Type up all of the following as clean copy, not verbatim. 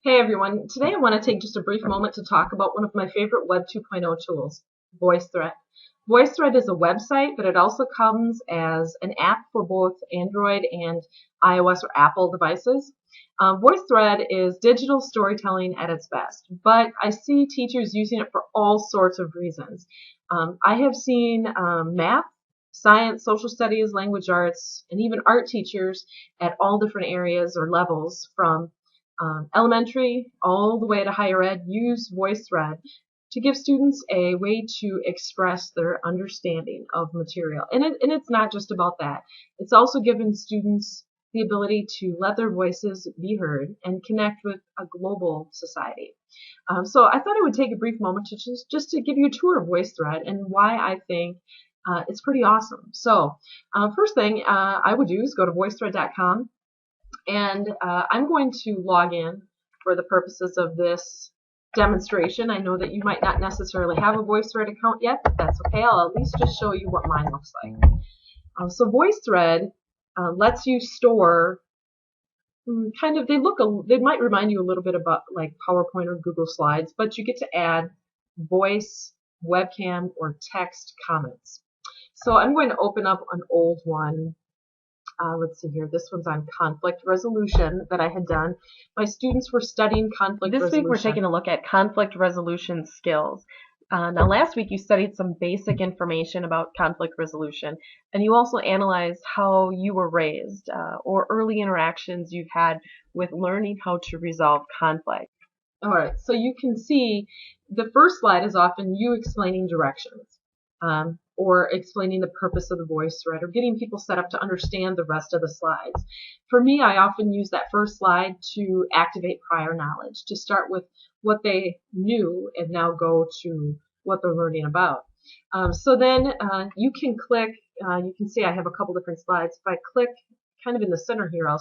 Hey everyone, today I want to take just a brief moment to talk about one of my favorite Web 2.0 tools, Voicethread. Voicethread is a website, but it also comes as an app for both Android and iOS or Apple devices. Voicethread is digital storytelling at its best, but I see teachers using it for all sorts of reasons. I have seen math, science, social studies, language arts, and even art teachers at all different areas or levels from elementary all the way to higher ed use Voicethread to give students a way to express their understanding of material. And it's not just about that. It's also given students the ability to let their voices be heard and connect with a global society. So I thought I would take a brief moment to just to give you a tour of Voicethread and why I think it's pretty awesome. So first thing I would do is go to voicethread.com. And I'm going to log in for the purposes of this demonstration. I know that you might not necessarily have a VoiceThread account yet, but that's okay. I'll at least just show you what mine looks like. So VoiceThread lets you store they might remind you a little bit about like PowerPoint or Google Slides, but you get to add voice, webcam, or text comments. So I'm going to open up an old one. Let's see here. This one's on conflict resolution that I had done. My students were studying conflict resolution. This week we're taking a look at conflict resolution skills. Now last week you studied some basic information about conflict resolution, and you also analyzed how you were raised or early interactions you've had with learning how to resolve conflict. All right, so you can see the first slide is often you explaining directions. Or explaining the purpose of the VoiceThread, or getting people set up to understand the rest of the slides. For me, I often use that first slide to activate prior knowledge, to start with what they knew and now go to what they're learning about. So then you can click, you can see I have a couple different slides. If I click kind of in the center here,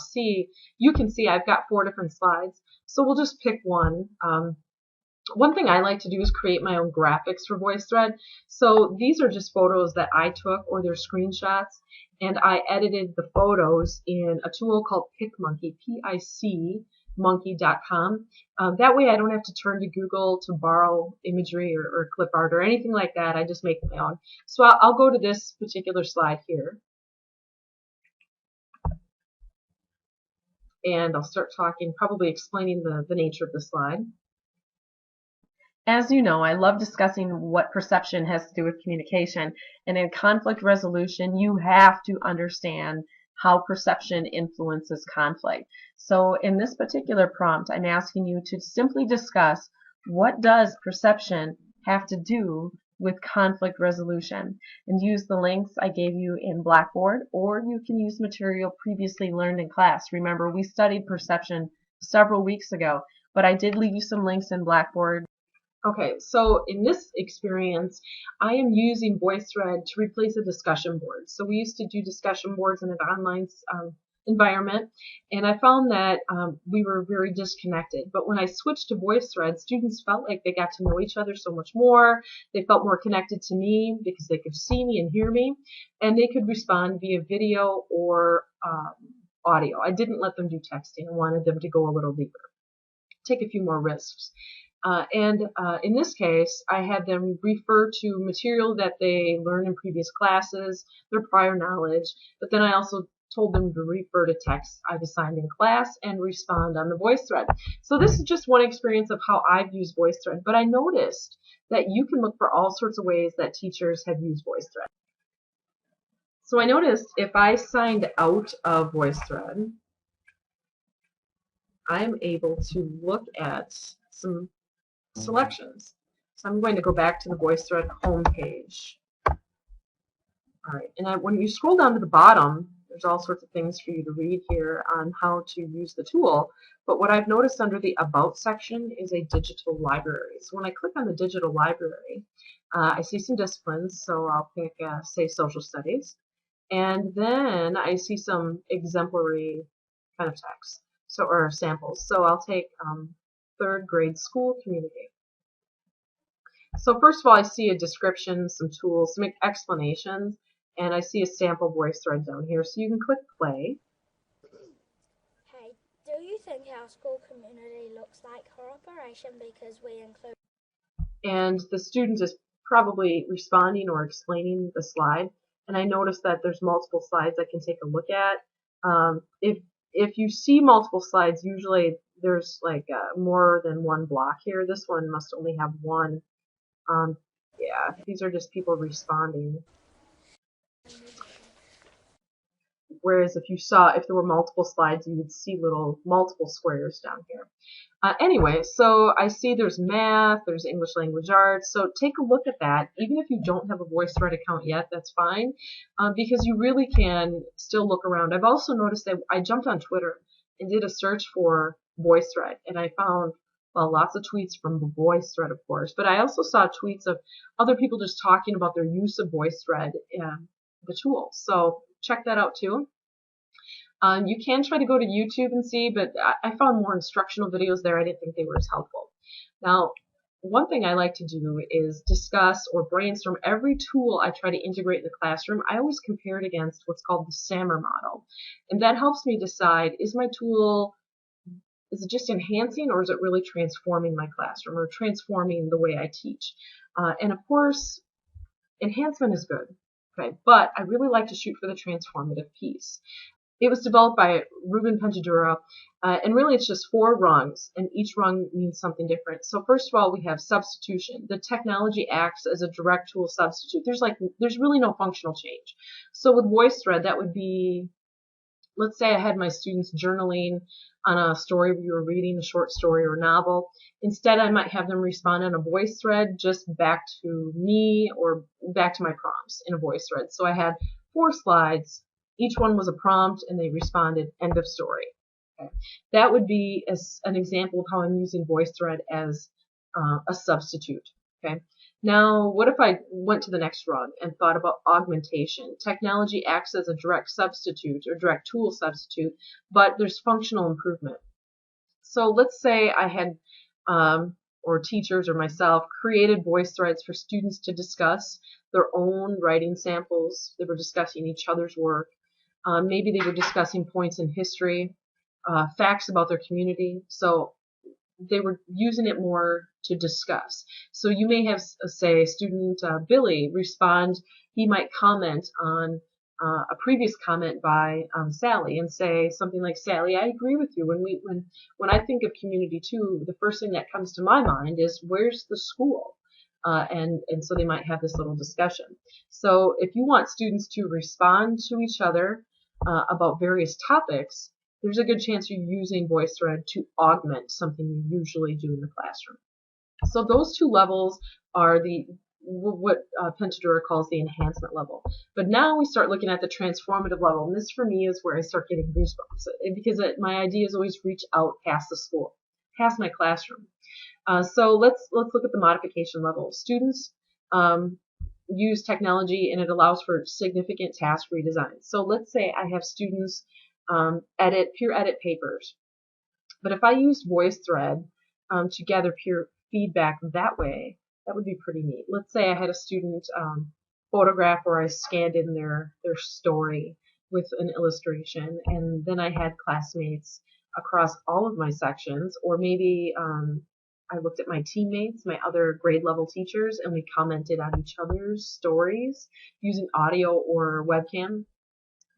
you can see I've got 4 different slides. So we'll just pick one. One thing I like to do is create my own graphics for VoiceThread. So these are just photos that I took, or they're screenshots, and I edited the photos in a tool called PicMonkey, P-I-C monkey.com. That way I don't have to turn to Google to borrow imagery or clip art or anything like that. I just make my own. So I'll go to this particular slide here. And I'll start talking, probably explaining the nature of the slide. As you know, I love discussing what perception has to do with communication, and in conflict resolution, you have to understand how perception influences conflict. So in this particular prompt, I'm asking you to simply discuss what does perception have to do with conflict resolution, and use the links I gave you in Blackboard, or you can use material previously learned in class. Remember, we studied perception several weeks ago, but I did leave you some links in Blackboard. Okay, so in this experience, I am using VoiceThread to replace a discussion board. So we used to do discussion boards in an online environment, and I found that we were very disconnected. But when I switched to VoiceThread, students felt like they got to know each other so much more. They felt more connected to me because they could see me and hear me, and they could respond via video or audio. I didn't let them do texting. I wanted them to go a little deeper, take a few more risks. In this case, I had them refer to material that they learned in previous classes, their prior knowledge, but then I also told them to refer to texts I've assigned in class and respond on the VoiceThread. So this is just one experience of how I've used VoiceThread, but I noticed that you can look for all sorts of ways that teachers have used VoiceThread. So I noticed if I signed out of VoiceThread, I'm able to look at some selections. So I'm going to go back to the VoiceThread homepage. All right, and when you scroll down to the bottom, there's all sorts of things for you to read here on how to use the tool. But what I've noticed under the About section is a digital library. So when I click on the digital library, I see some disciplines. So I'll pick, say, social studies. And then I see some exemplary kind of text, or samples. So I'll take 3rd grade school community. So first of all, I see a description, some tools, some explanations, and I see a sample VoiceThread down here. So you can click play. Hey, do you think our school community looks like her operation because we include. And the student is probably responding or explaining the slide. And I noticed that there's multiple slides I can take a look at. If you see multiple slides, usually there's like more than one block here. This one must only have one. Yeah, these are just people responding. Whereas if there were multiple slides, you would see multiple squares down here. Anyway, so I see there's math, there's English language arts, so take a look at that. Even if you don't have a Voicethread account yet, that's fine, because you really can still look around. I've also noticed that I jumped on Twitter and did a search for Voicethread, and I found, well, lots of tweets from the Voicethread, of course, but I also saw tweets of other people just talking about their use of Voicethread, the tool. So check that out too. You can try to go to YouTube and see, but I found more instructional videos there. I didn't think they were as helpful. Now, one thing I like to do is discuss or brainstorm every tool I try to integrate in the classroom. I always compare it against what's called the SAMR model. And that helps me decide, is my tool, is it just enhancing or is it really transforming my classroom or transforming the way I teach? And of course, enhancement is good, okay, but I really like to shoot for the transformative piece. It was developed by Ruben Pentadura, and really it's just 4 rungs, and each rung means something different. So first of all, we have substitution. The technology acts as a direct tool substitute. There's really no functional change. So with Voicethread, that would be, let's say I had my students journaling on a story we were reading, a short story or novel. Instead, I might have them respond on a Voicethread just back to me or back to my prompts in a Voicethread. So I had 4 slides. Each one was a prompt, and they responded, end of story. Okay. That would be an example of how I'm using Voicethread as a substitute. Okay. Now, what if I went to the next rung and thought about augmentation? Technology acts as a direct substitute or direct tool substitute, but there's functional improvement. So let's say I had, or teachers or myself, created Voicethreads for students to discuss their own writing samples. They were discussing each other's work. Maybe they were discussing points in history, facts about their community. So they were using it more to discuss. So you may have, say, student Billy respond. He might comment on a previous comment by Sally and say something like, Sally, I agree with you. When I think of community too, the first thing that comes to my mind is, where's the school? And so they might have this little discussion. So if you want students to respond to each other about various topics, there's a good chance you're using Voicethread to augment something you usually do in the classroom. So those 2 levels are what Pentadura calls the enhancement level. But now we start looking at the transformative level, and this for me is where I start getting goosebumps, because my ideas always reach out past the school, past my classroom. So let's look at the modification level. Students use technology, and it allows for significant task redesign. So let's say I have students peer edit papers. But if I used Voicethread to gather peer feedback that way, that would be pretty neat. Let's say I had a student photograph where I scanned in their story with an illustration, and then I had classmates across all of my sections, or maybe I looked at my teammates, my other grade level teachers, and we commented on each other's stories using audio or webcam.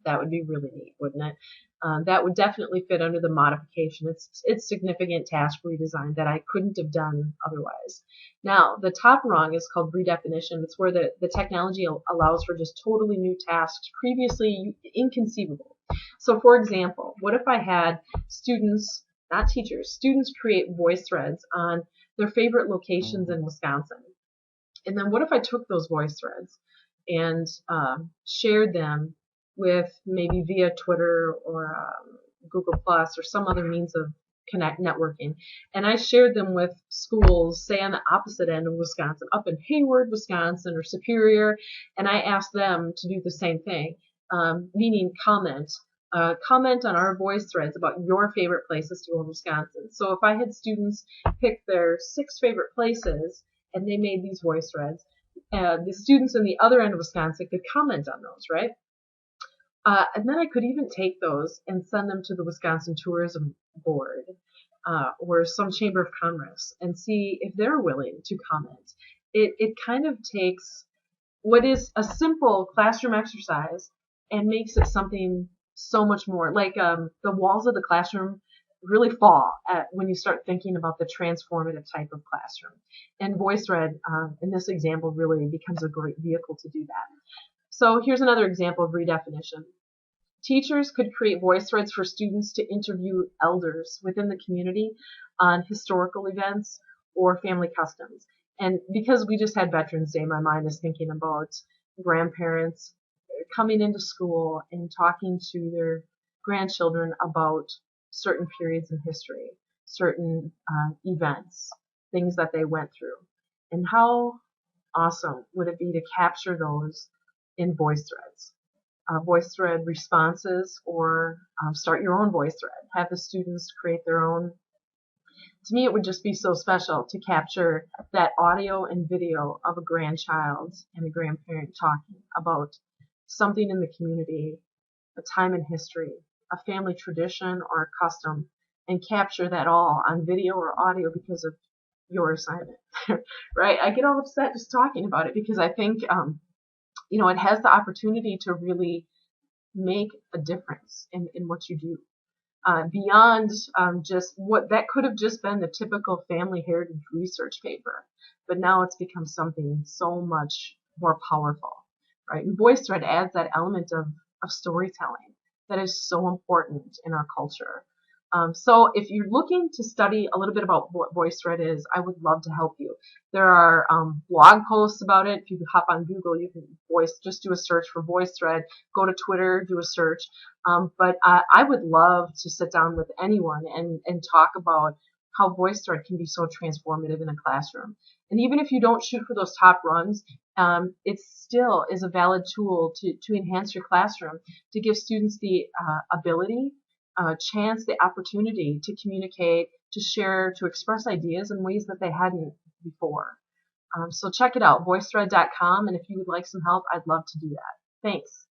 That would be really neat, wouldn't it? That would definitely fit under the modification. It's significant task redesign that I couldn't have done otherwise. Now, the top rung is called redefinition. It's where the technology allows for just totally new tasks, previously inconceivable. So, for example, what if I had students, not teachers, students create Voicethreads on their favorite locations in Wisconsin? And then what if I took those Voicethreads and shared them with maybe via Twitter or Google Plus or some other means of networking, and I shared them with schools, say on the opposite end of Wisconsin, up in Hayward, Wisconsin, or Superior, and I asked them to do the same thing, meaning comment on our Voicethreads about your favorite places to go in Wisconsin. So if I had students pick their 6 favorite places and they made these Voicethreads, the students on the other end of Wisconsin could comment on those, right? And then I could even take those and send them to the Wisconsin Tourism Board or some Chamber of Commerce and see if they're willing to comment. It kind of takes what is a simple classroom exercise and makes it something so much more. Like the walls of the classroom really fall when you start thinking about the transformative type of classroom. And VoiceThread, in this example, really becomes a great vehicle to do that. So here's another example of redefinition. Teachers could create voice threads for students to interview elders within the community on historical events or family customs. And because we just had Veterans Day, my mind is thinking about grandparents coming into school and talking to their grandchildren about certain periods in history, certain events, things that they went through. And how awesome would it be to capture those in voice threads? Voice thread responses, or start your own voice thread. Have the students create their own. To me, it would just be so special to capture that audio and video of a grandchild and a grandparent talking about something in the community, a time in history, a family tradition or a custom, and capture that all on video or audio because of your assignment, right? I get all upset just talking about it because I think, it has the opportunity to really make a difference in what you do. Beyond just what that could have just been the typical family heritage research paper, but now it's become something so much more powerful, right? And VoiceThread adds that element of storytelling that is so important in our culture. So if you're looking to study a little bit about what VoiceThread is, I would love to help you. There are blog posts about it. If you hop on Google, you can just do a search for VoiceThread. Go to Twitter, do a search. But I would love to sit down with anyone and talk about how VoiceThread can be so transformative in a classroom. And even if you don't shoot for those top runs, it still is a valid tool to enhance your classroom, to give students the ability, chance, the opportunity to communicate, to share, to express ideas in ways that they hadn't before. So check it out, voicethread.com, and if you would like some help, I'd love to do that. Thanks.